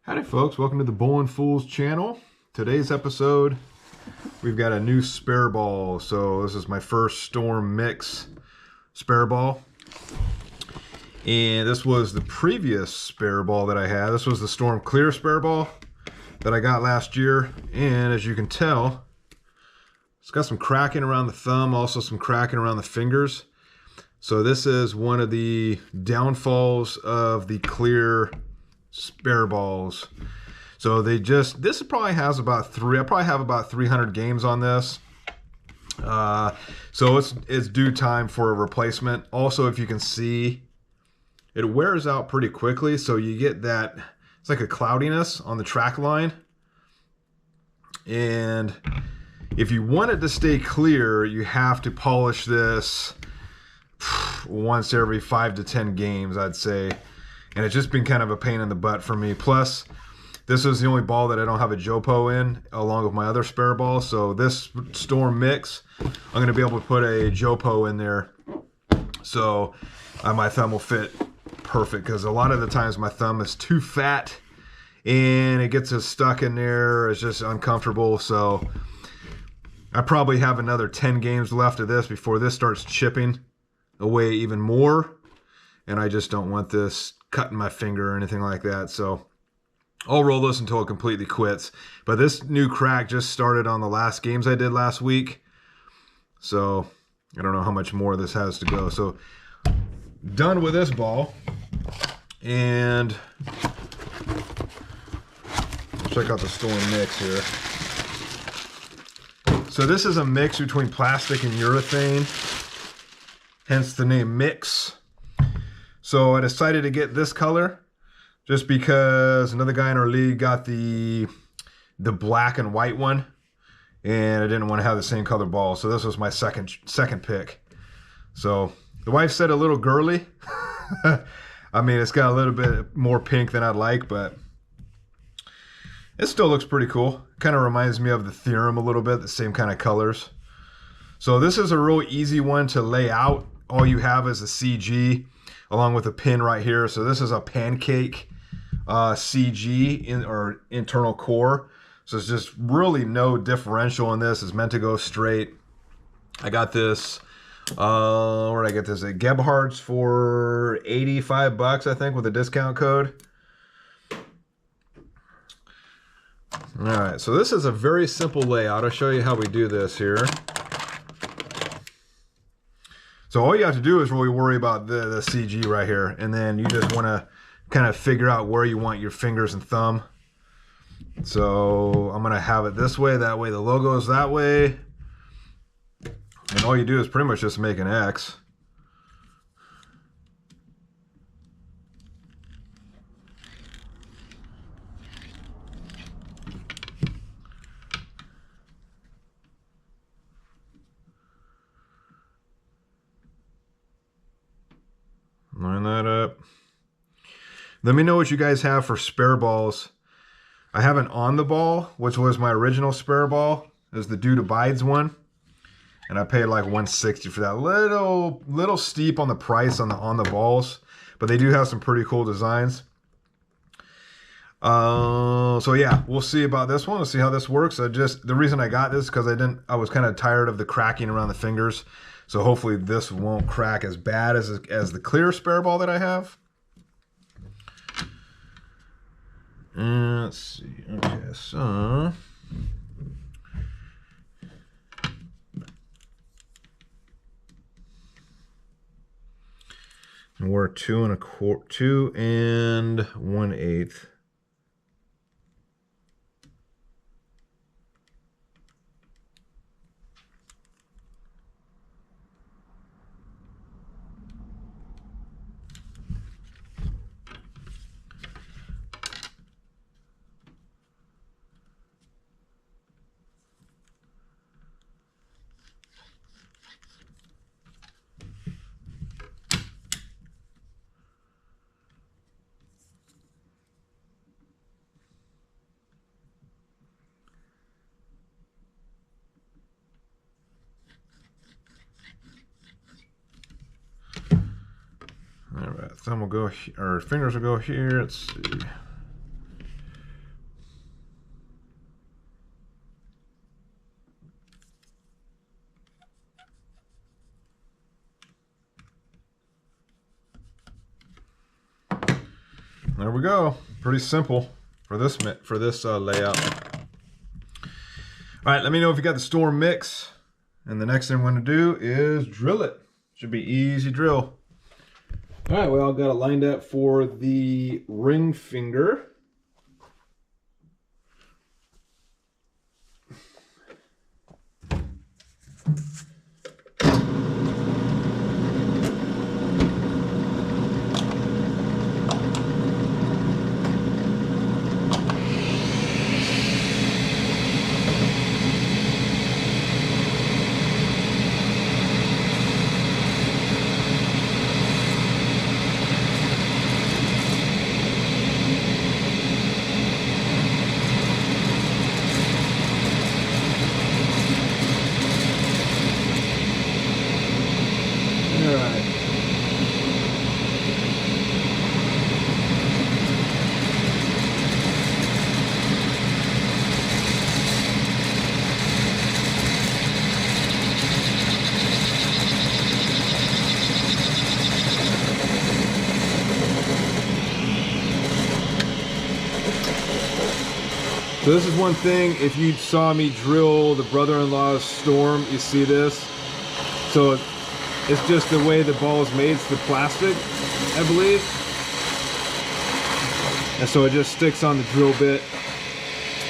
Howdy folks, welcome to the Thebowlingfool's channel. Today's episode, we've got a new spare ball. So this is my first Storm Mix spare ball. And this was the previous spare ball that I had. This was the Storm Clear spare ball that I got last year. And as you can tell, it's got some cracking around the thumb, also some cracking around the fingers. So this is one of the downfalls of the clear spare balls. So this probably has about I probably have about 300 games on this. So it's due time for a replacement. Also, if you can see, it wears out pretty quickly. So you get that, it's like a cloudiness on the track line. And if you want it to stay clear, you have to polish this once every 5 to 10 games, I'd say. And it's just been kind of a pain in the butt for me. Plus, this is the only ball that I don't have a JOPO in, along with my other spare ball. So this Storm Mix, I'm going to be able to put a JOPO in there. So my thumb will fit perfect, because a lot of the times my thumb is too fat and it gets stuck in there. It's just uncomfortable. So I probably have another 10 games left of this before this starts chipping away even more. And I just don't want this cutting my finger or anything like that. So I'll roll this until it completely quits. But this new crack just started on the last games I did last week. So I don't know how much more this has to go. So done with this ball. And check out the Storm Mix here. So this is a mix between plastic and urethane, hence the name Mix. So I decided to get this color just because another guy in our league got the black and white one, and I didn't want to have the same color ball. So this was my second pick. So the wife said a little girly. I mean, it's got a little bit more pink than I'd like, but it still looks pretty cool. Kind of reminds me of the Theorem a little bit, the same kind of colors. So this is a real easy one to lay out. All you have is a CG along with a pin right here. So this is a pancake CG or internal core. So it's just really no differential in this. It's meant to go straight. I got this, where did I get this? At Gebhardt's for 85 bucks, I think, with a discount code. All right, so this is a very simple layout. I'll show you how we do this here. So all you have to do is really worry about the CG right here. And then you just want to kind of figure out where you want your fingers and thumb. So I'm going to have it this way. That way the logo is that way. And all you do is pretty much just make an X. Line that up. Let me know what you guys have for spare balls. I have an On the Ball, which was my original spare ball. Is the Dude Abides one. And I paid like $160 for that. Little steep on the price on the balls. But they do have some pretty cool designs. So yeah, we'll see about this one. We'll see how this works. The reason I got this because I was kind of tired of the cracking around the fingers. So hopefully this won't crack as bad as the clear spare ball that I have. And let's see. Okay, so we're 2 1/8. All right, thumb will go, or fingers will go here. Let's see. there we go. Pretty simple for this layout. All right, let me know if you got the storm mix. And the next thing I'm going to do is drill it. Should be easy drill. All right, well, I've got it lined up for the ring finger. So this is one thing, if you saw me drill the brother-in-law's storm, you see this. So it's just the way the ball is made, it's the plastic, I believe. And so it just sticks on the drill bit.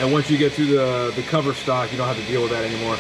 And once you get through the cover stock, you don't have to deal with that anymore.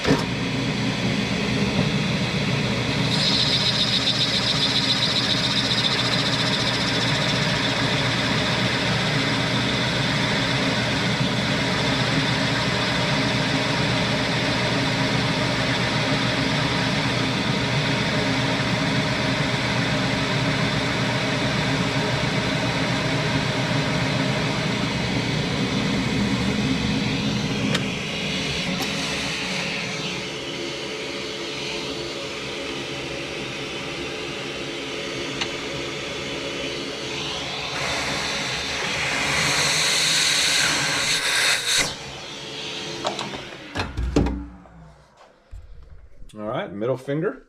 All right, middle finger.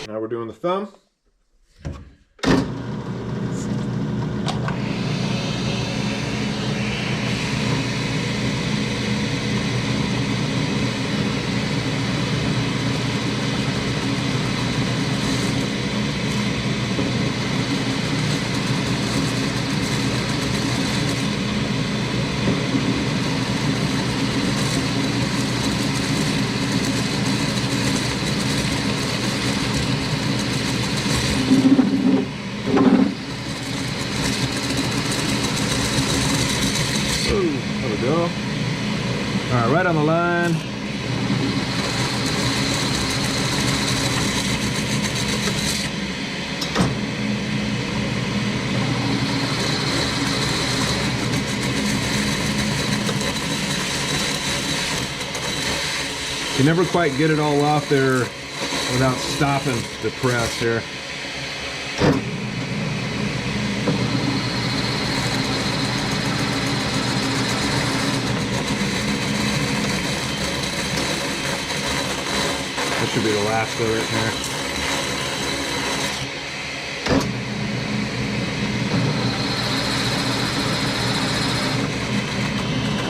Now we're doing the thumb. There we go. All right, right on the line. You never quite get it all off there without stopping the press here. That should be the last of it here.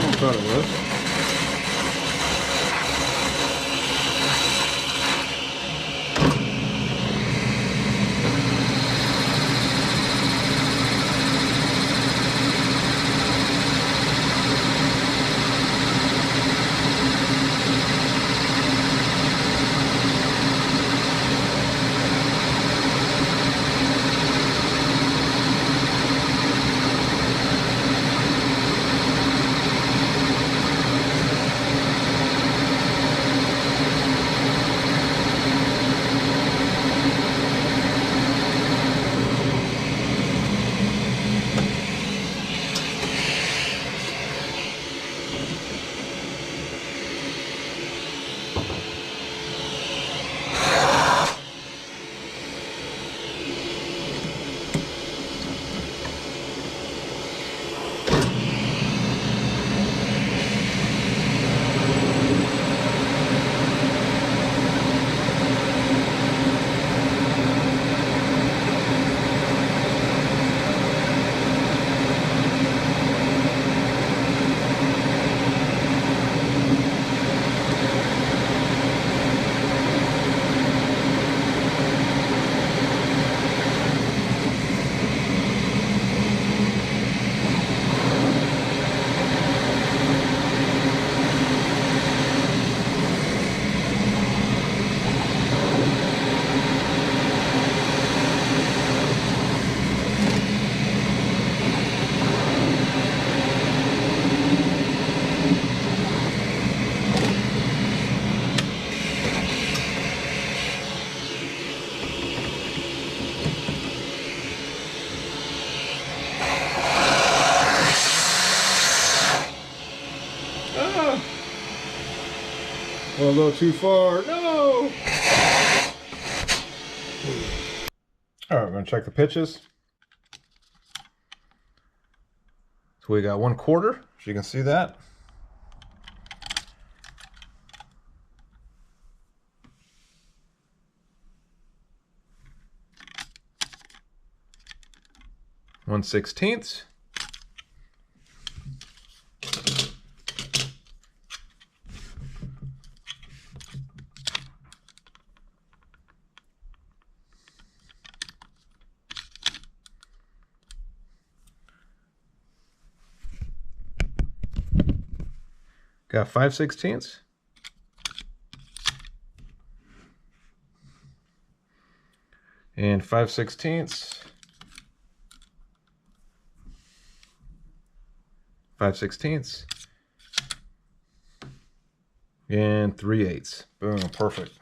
I thought it was. Don't go too far. No! Alright, we're going to check the pitches. So we got 1/4, so you can see that. One 1/16. Got 5/16. And 5/16. 5/16. And 3/8. Boom, perfect.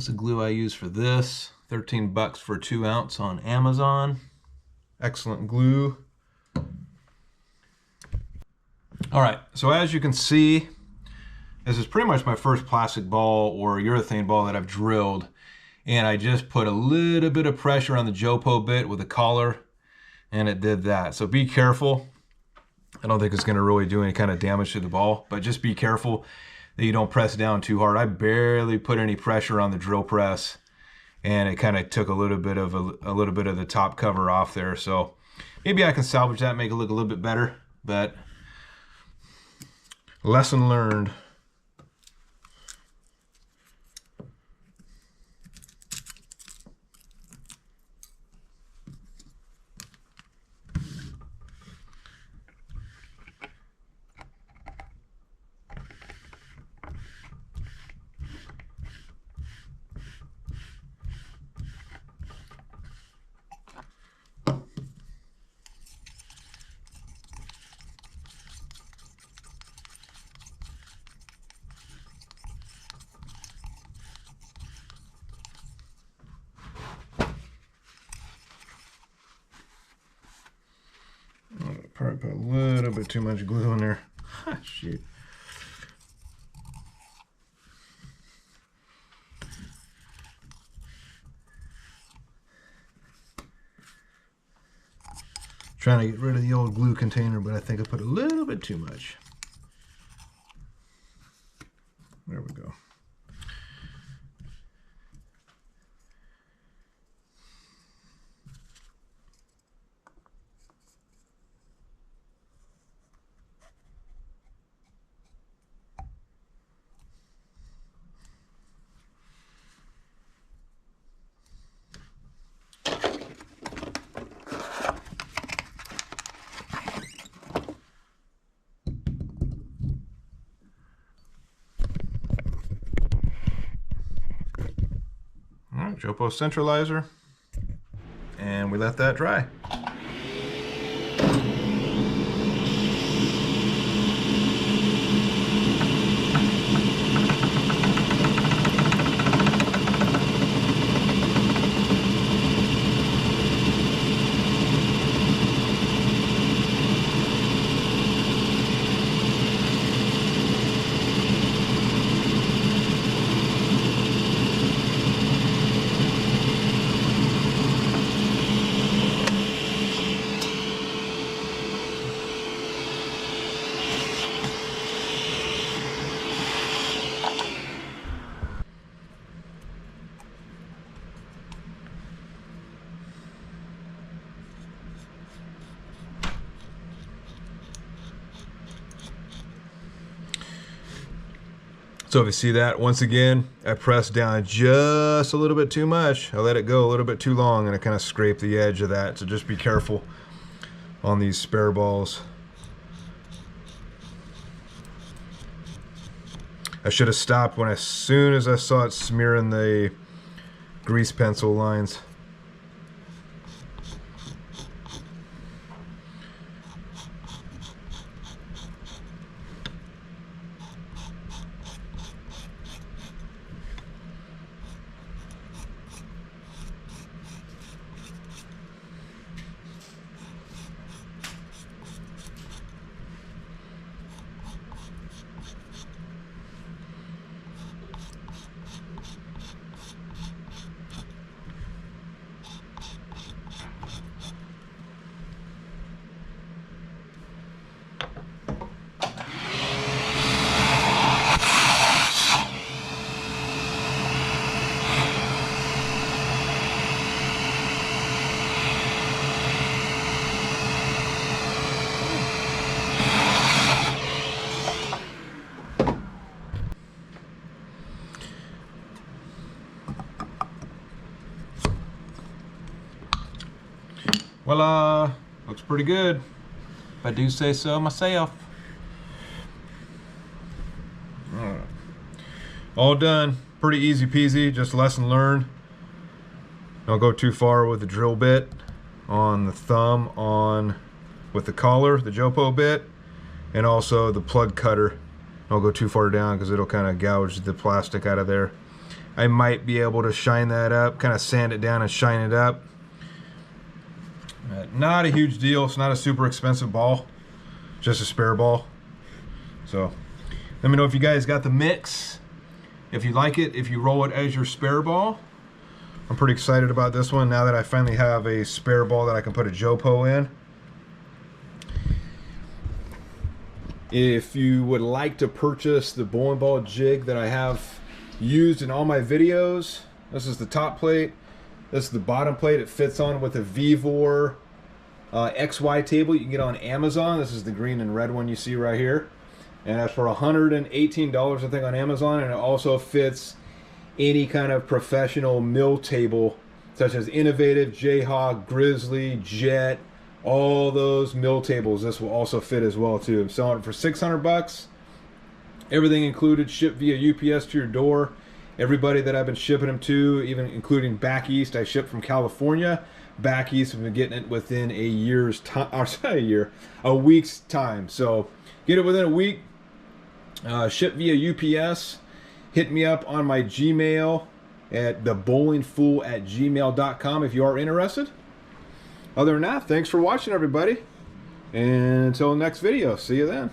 That's the glue I use for this. 13 bucks for 2 ounce on Amazon. Excellent glue. All right, so as you can see, this is pretty much my first plastic ball or urethane ball that I've drilled. And I just put a little bit of pressure on the JOPO bit with a collar, and it did that. So be careful. I don't think it's going to really do any kind of damage to the ball, but just be careful that you don't press down too hard. I barely put any pressure on the drill press, and it kind of took a little bit of the top cover off there. So maybe I can salvage that, make it look a little bit better, but lesson learned. Probably put a little bit too much glue in there. Shoot. Trying to get rid of the old glue container, but I think I put a little bit too much. There we go. JOPO centralizer, and we let that dry. So if you see that, once again, I pressed down just a little bit too much. I let it go a little bit too long, and I kind of scraped the edge of that. So just be careful on these spare balls. I should have stopped as soon as I saw it smearing the grease pencil lines. Voila, looks pretty good, if I do say so myself. All done, pretty easy peasy, just lesson learned. Don't go too far with the drill bit on the thumb with the collar, the JOPO bit, and also the plug cutter. Don't go too far down because it'll kind of gouge the plastic out of there. I might be able to shine that up, kind of sand it down and shine it up. Not a huge deal. It's not a super expensive ball, just a spare ball. So let me know if you guys got the mix, if you like it, if you roll it as your spare ball. I'm pretty excited about this one now that I finally have a spare ball that I can put a JOPO in. If you would like to purchase the bowling ball jig that I have used in all my videos, this is the top plate, this is the bottom plate. It fits on with a Vevor XY table you can get on Amazon. This is the green and red one you see right here, and that's for $118 I think on Amazon. And it also fits any kind of professional mill table such as Innovative, Jayhawk, Grizzly, Jet, all those mill tables. This will also fit as well too. I'm selling it for $600, everything included, shipped via UPS to your door. Everybody that I've been shipping them to, even including back east, I shipped from California back east. I've been getting it within a year's time, or sorry, a week's time. So get it within a week. Ship via UPS. Hit me up on my Gmail at thebowlingfool@gmail.com if you are interested. Other than that, thanks for watching, everybody. And until next video, see you then.